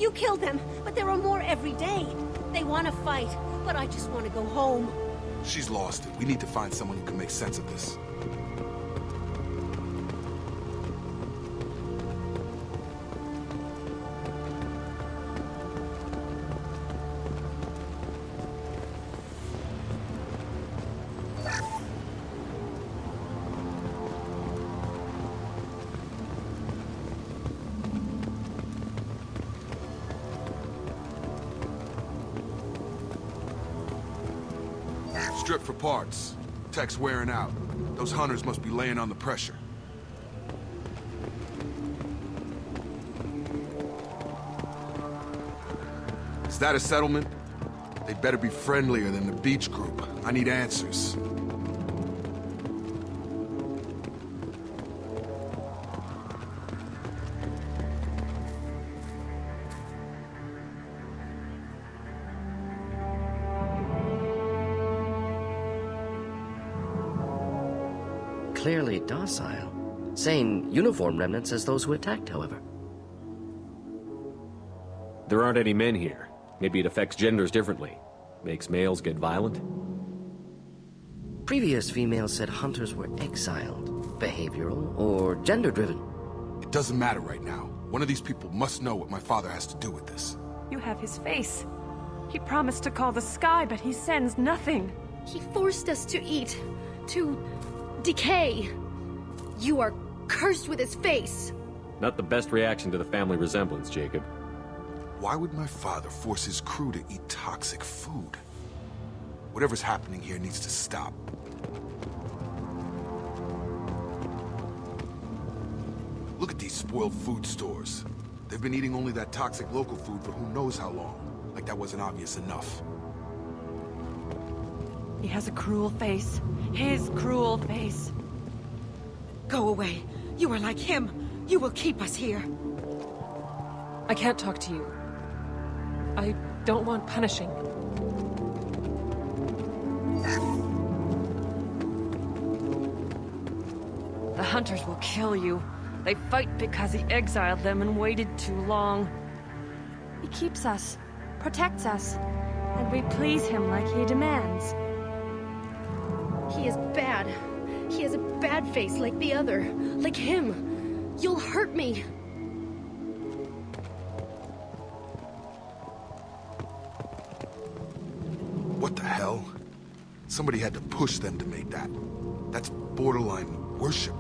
You killed them, but there are more every day. They want to fight, but I just want to go home. She's lost it. We need to find someone who can make sense of this. Strip for parts. Tech's wearing out. Those hunters must be laying on the pressure. Is that a settlement? They'd better be friendlier than the beach group. I need answers. Clearly docile. Same uniform remnants as those who attacked, however. There aren't any men here. Maybe it affects genders differently. Makes males get violent? Previous females said hunters were exiled, behavioral, or gender-driven. It doesn't matter right now. One of these people must know what my father has to do with this. You have his face. He promised to call the sky, but he sends nothing. He forced us to eat, to decay. You are cursed with his face. Not the best reaction to the family resemblance, Jacob. Why would my father force his crew to eat toxic food? Whatever's happening here needs to stop. Look at these spoiled food stores. They've been eating only that toxic local food for who knows how long. Like that wasn't obvious enough. He has a cruel face. His cruel face. Go away. You are like him. You will keep us here. I can't talk to you. I don't want punishing. The hunters will kill you. They fight because he exiled them and waited too long. He keeps us, protects us, and we please him like he demands. He is bad. He has a bad face like the other. Like him. You'll hurt me. What the hell? Somebody had to push them to make that. That's borderline worship.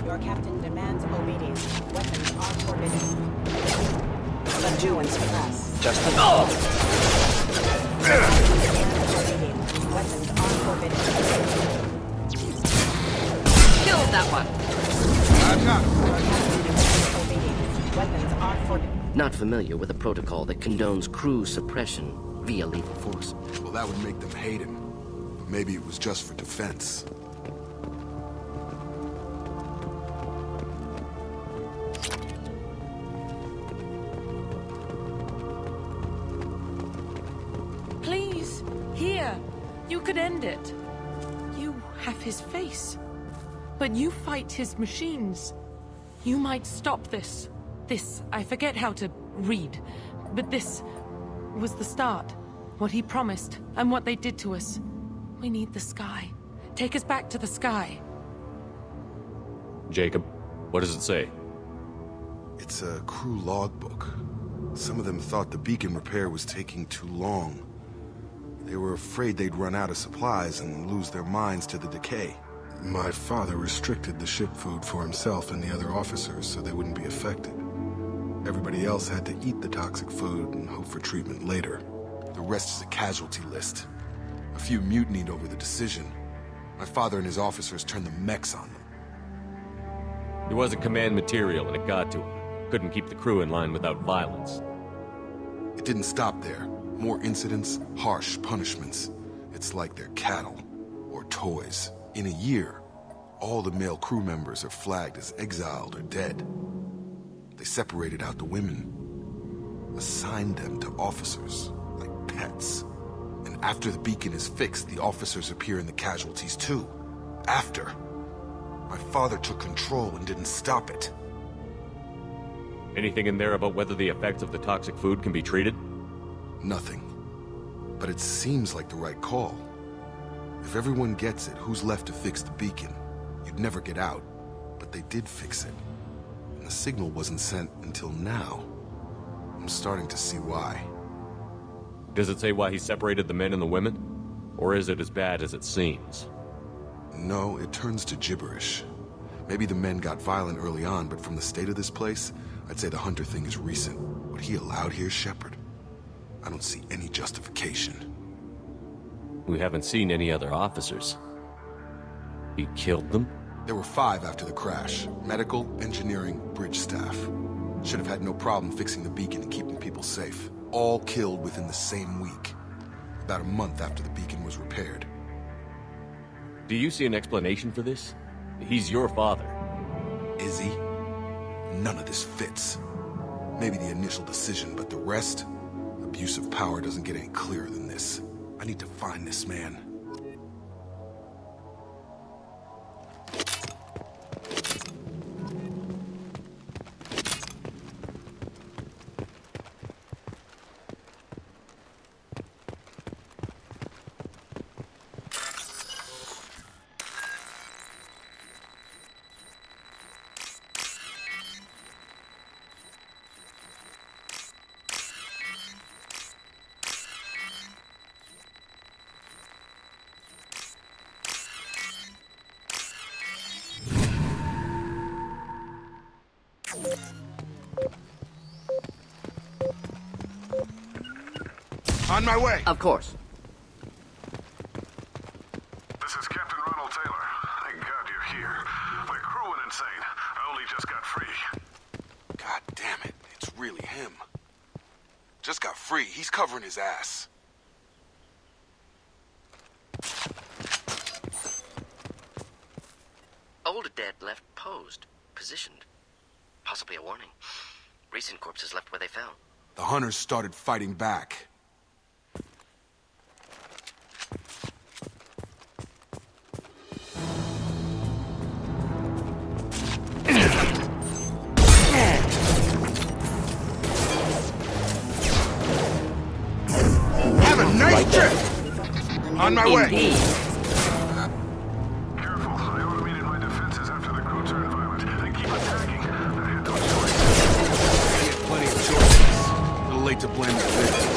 Your captain demands obedience. Weapons are forbidden. Subdue and suppress. Just a... Obedience. Weapons are forbidden. Kill that one! I've got him. Your captain demands obedience. Weapons are forbidden. Not familiar with a protocol that condones crew suppression via lethal force. Well, that would make them hate him. But maybe it was just for defense. Please, here. You could end it. You have his face. But you fight his machines. You might stop this. This, I forget how to read. But this was the start. What he promised, and what they did to us. We need the sky. Take us back to the sky. Jacob, what does it say? It's a crew logbook. Some of them thought the beacon repair was taking too long. They were afraid they'd run out of supplies and lose their minds to the decay. My father restricted the ship food for himself and the other officers so they wouldn't be affected. Everybody else had to eat the toxic food and hope for treatment later. The rest is a casualty list. A few mutinied over the decision. My father and his officers turned the mechs on them. He wasn't command material and it got to him. Couldn't keep the crew in line without violence. It didn't stop there. More incidents, harsh punishments. It's like they're cattle or toys. In a year, all the male crew members are flagged as exiled or dead. They separated out the women, assigned them to officers, like pets. And after the beacon is fixed, the officers appear in the casualties too. After. My father took control and didn't stop it. Anything in there about whether the effects of the toxic food can be treated? Nothing. But it seems like the right call. If everyone gets it, who's left to fix the beacon? You'd never get out, but they did fix it. And the signal wasn't sent until now. I'm starting to see why. Does it say why he separated the men and the women? Or is it as bad as it seems? No, it turns to gibberish. Maybe the men got violent early on, but from the state of this place, I'd say the Hunter thing is recent. What he allowed here, Shepard? I don't see any justification. We haven't seen any other officers. He killed them? There were 5 after the crash. Medical, engineering, bridge staff. Should have had no problem fixing the beacon and keeping people safe. All killed within the same week. About a month after the beacon was repaired. Do you see an explanation for this? He's your father. Is he? None of this fits. Maybe the initial decision, but the rest? Abuse of power doesn't get any clearer than this. I need to find this man. On my way! Of course. This is Captain Ronald Taylor. Thank God you're here. My crew went insane. I only just got free. God damn it, it's really him. Just got free, he's covering his ass. Old dead left posed, positioned. Possibly a warning. Recent corpses left where they fell. The Hunters started fighting back. Have a nice trip! On my way! Indeed. Careful. I automated my defenses after the crew turned violent. They keep attacking. I had no choice. He had plenty of choices. A little late to blame the victims.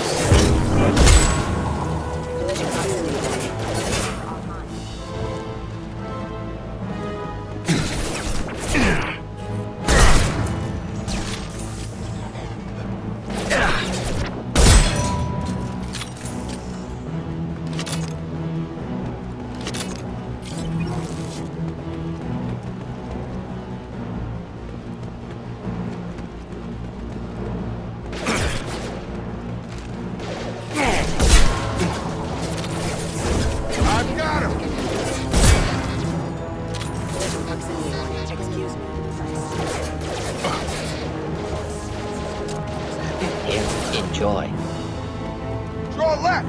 I've got him! Excuse me. Here, enjoy. Draw left!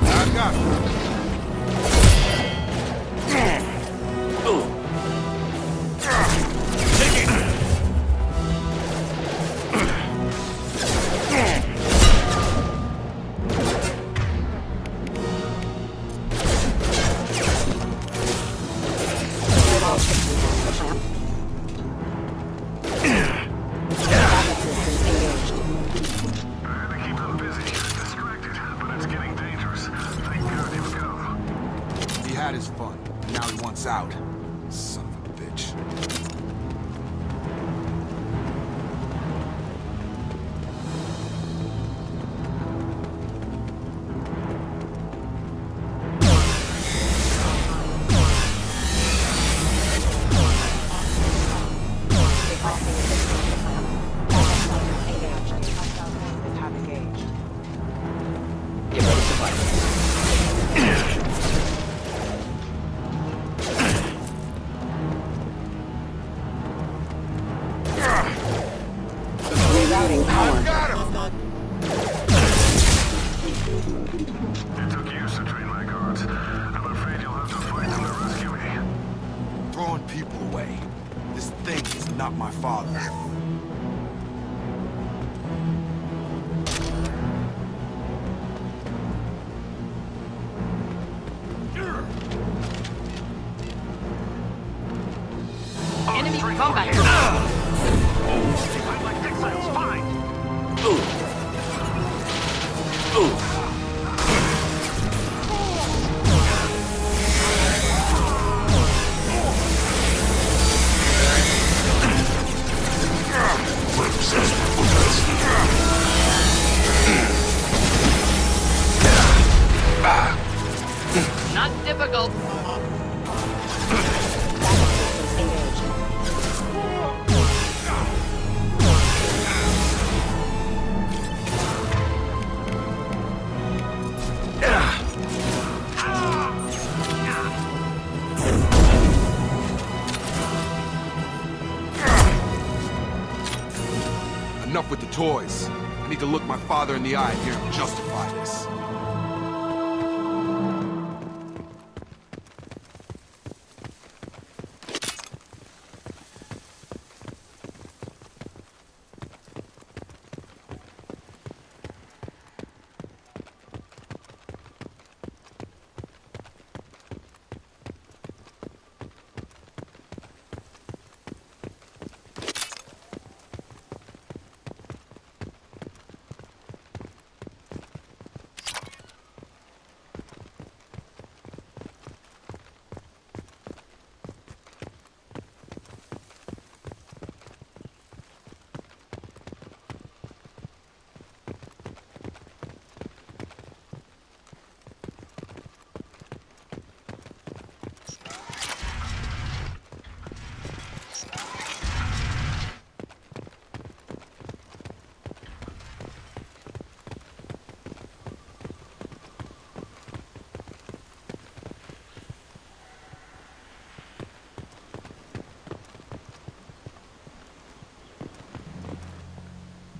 I've got him. I had to keep them busy, distracted, but it's getting dangerous. Thank God you've come. He had his fun. Now he wants out. Son of a bitch. It took years to train my guards. I'm afraid you'll have to fight them to rescue me. Throwing people away. This thing is not my father. Enemy combat. Fight like exiles, fine! Not difficult. Engaged. Enough with the toys. I need to look my father in the eye and hear him justify this.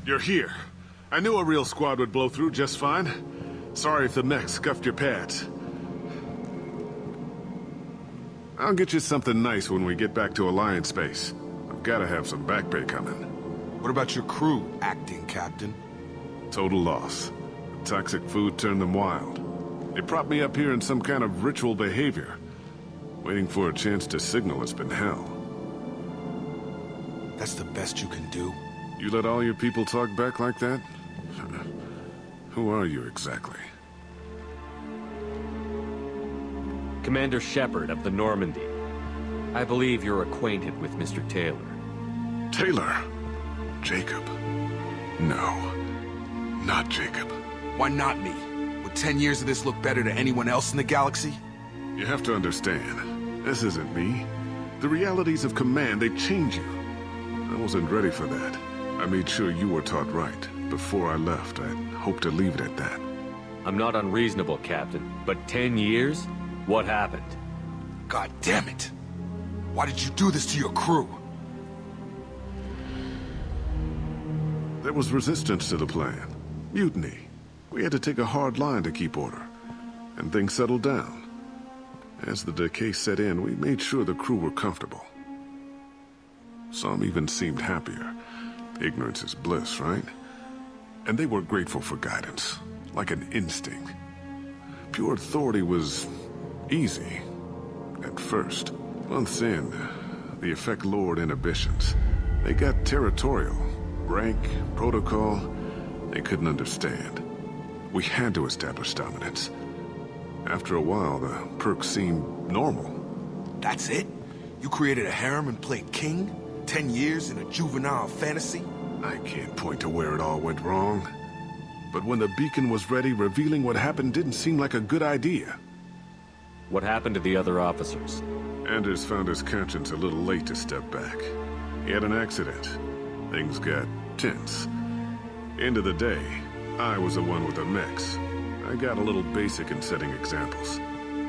You're here. I knew a real squad would blow through just fine. Sorry if the mech scuffed your pads. I'll get you something nice when we get back to Alliance base. I've gotta have some back pay coming. What about your crew, acting captain? Total loss. Toxic food turned them wild. They propped me up here in some kind of ritual behavior. Waiting for a chance to signal has been hell. That's the best you can do? You let all your people talk back like that? Who are you exactly? Commander Shepard of the Normandy. I believe you're acquainted with Mr. Taylor. Taylor? Jacob? No. Not Jacob. Why not me? Would 10 years of this look better to anyone else in the galaxy? You have to understand, this isn't me. The realities of command, they change you. I wasn't ready for that. I made sure you were taught right. Before I left, I hoped to leave it at that. I'm not unreasonable, Captain, but 10 years? What happened? God damn it! Why did you do this to your crew? There was resistance to the plan. Mutiny. We had to take a hard line to keep order. And things settled down. As the decay set in, we made sure the crew were comfortable. Some even seemed happier. Ignorance is bliss, right? And they were grateful for guidance, like an instinct. Pure authority was easy, at first. Months in, the effect lowered inhibitions. They got territorial. Rank, protocol, they couldn't understand. We had to establish dominance. After a while, the perks seemed normal. That's it? You created a harem and played king? 10 years in a juvenile fantasy? I can't point to where it all went wrong. But when the beacon was ready, revealing what happened didn't seem like a good idea. What happened to the other officers? Anders found his conscience a little late to step back. He had an accident. Things got tense. End of the day, I was the one with the mechs. I got a little basic in setting examples.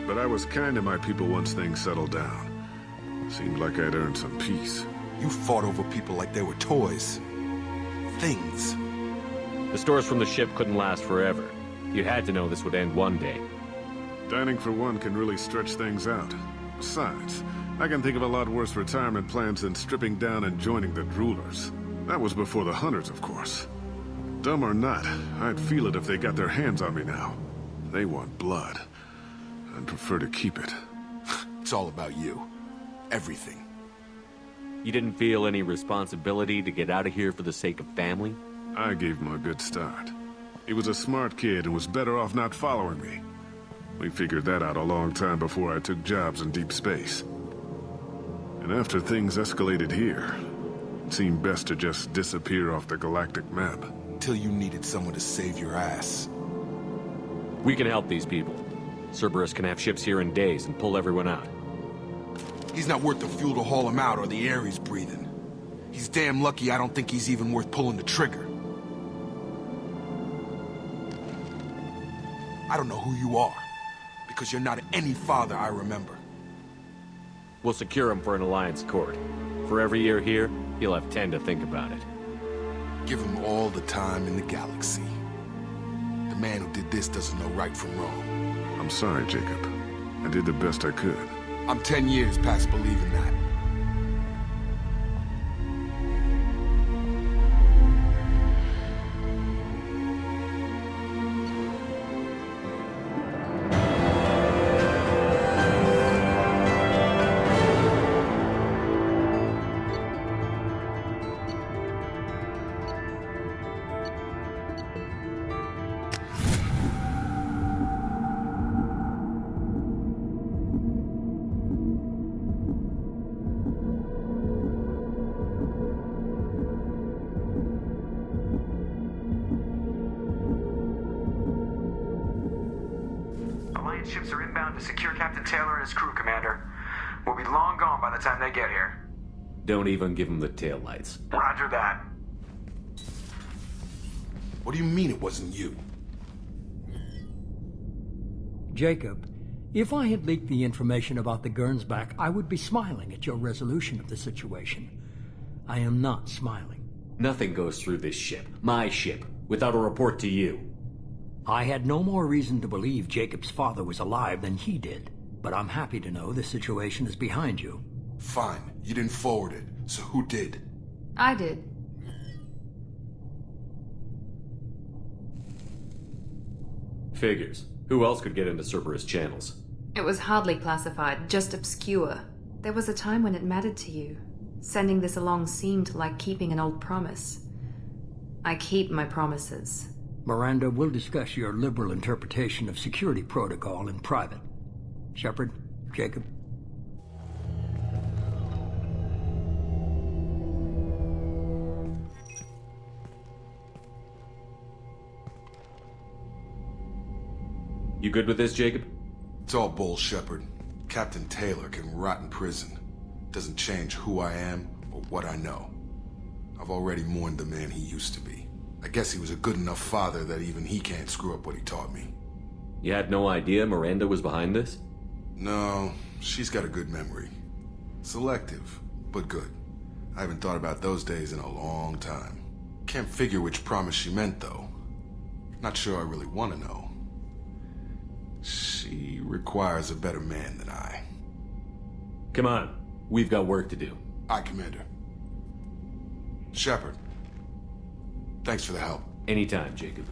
But I was kind to my people once things settled down. Seemed like I'd earned some peace. You fought over people like they were toys. Things. The stores from the ship couldn't last forever. You had to know this would end one day. Dining for one can really stretch things out. Besides, I can think of a lot worse retirement plans than stripping down and joining the Droolers. That was before the Hunters, of course. Dumb or not, I'd feel it if they got their hands on me now. They want blood. I'd prefer to keep it. It's all about you. Everything. You didn't feel any responsibility to get out of here for the sake of family? I gave him a good start. He was a smart kid and was better off not following me. We figured that out a long time before I took jobs in deep space. And after things escalated here, it seemed best to just disappear off the galactic map. Till you needed someone to save your ass. We can help these people. Cerberus can have ships here in days and pull everyone out. He's not worth the fuel to haul him out or the air he's breathing. He's damn lucky I don't think he's even worth pulling the trigger. I don't know who you are, because you're not any father I remember. We'll secure him for an Alliance court. For every year here, he'll have 10 to think about it. Give him all the time in the galaxy. The man who did this doesn't know right from wrong. I'm sorry, Jacob. I did the best I could. I'm 10 years past believing that. Ships are inbound to secure Captain Taylor and his crew, Commander. We'll be long gone by the time they get here. Don't even give him the taillights. Roger that. What do you mean it wasn't you? Jacob, if I had leaked the information about the Gernsback, I would be smiling at your resolution of the situation. I am not smiling. Nothing goes through this ship, my ship, without a report to you. I had no more reason to believe Jacob's father was alive than he did, but I'm happy to know the situation is behind you. Fine. You didn't forward it, so who did? I did. Figures. Who else could get into Cerberus channels? It was hardly classified, just obscure. There was a time when it mattered to you. Sending this along seemed like keeping an old promise. I keep my promises. Miranda, we'll discuss your liberal interpretation of security protocol in private. Shepard, Jacob. You good with this, Jacob? It's all bull, Shepard. Captain Taylor can rot in prison. Doesn't change who I am or what I know. I've already mourned the man he used to be. I guess he was a good enough father that even he can't screw up what he taught me. You had no idea Miranda was behind this? No, she's got a good memory. Selective, but good. I haven't thought about those days in a long time. Can't figure which promise she meant, though. Not sure I really want to know. She requires a better man than I. Come on, we've got work to do. Aye, Commander. Shepard. Thanks for the help. Anytime, Jacob.